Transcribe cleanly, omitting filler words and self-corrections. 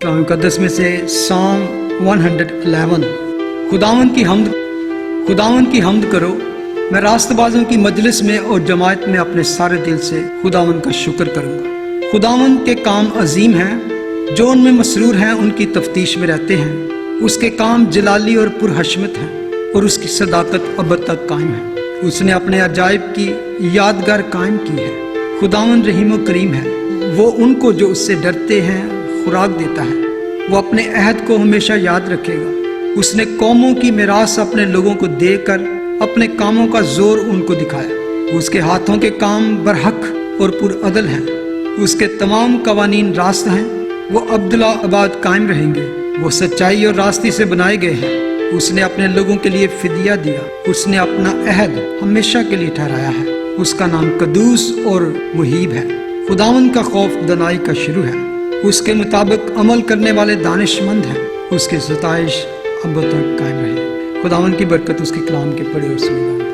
कलाम मुक़द्दस में से साम 111। खुदावन की हम्द करो, मैं रास्तबाजों की मजलिस में और जमात में अपने सारे दिल से खुदावन का शुक्र करूँगा। खुदावन के काम अजीम हैं, जो उनमें मसरूर हैं उनकी तफ्तीश में रहते हैं। उसके काम जलाली और पुरहशमत हैं और उसकी सदाकत अब तक कायम है। उसने अपने अजायब की यादगार कायम की है। खुदावन रहीम व करीम है, वो उनको जो उससे डरते हैं खुराक देता है। वो अपने अहद को हमेशा याद रखेगा। उसने कौमों की मिरास अपने लोगों को देकर अपने कामों का जोर उनको दिखाया। उसके हाथों के काम बरहक और पुरअदल हैं। उसके तमाम कवानीन रास्त हैं, वो अब्दुल्ला आबाद कायम रहेंगे। वो सच्चाई और रास्ती से बनाए गए हैं। उसने अपने लोगों के लिए फिदिया दिया। उसने अपना अहद हमेशा के लिए ठहराया है। उसका नाम कदूस और मुहीब है। खुदावन का खौफ दनाई का शुरू है। उसके मुताबिक अमल करने वाले दानिशमंद हैं। उसकी सताइश अब तक कायम रहे। खुदावन की बरकत उसके कलाम के पढ़े और सुने।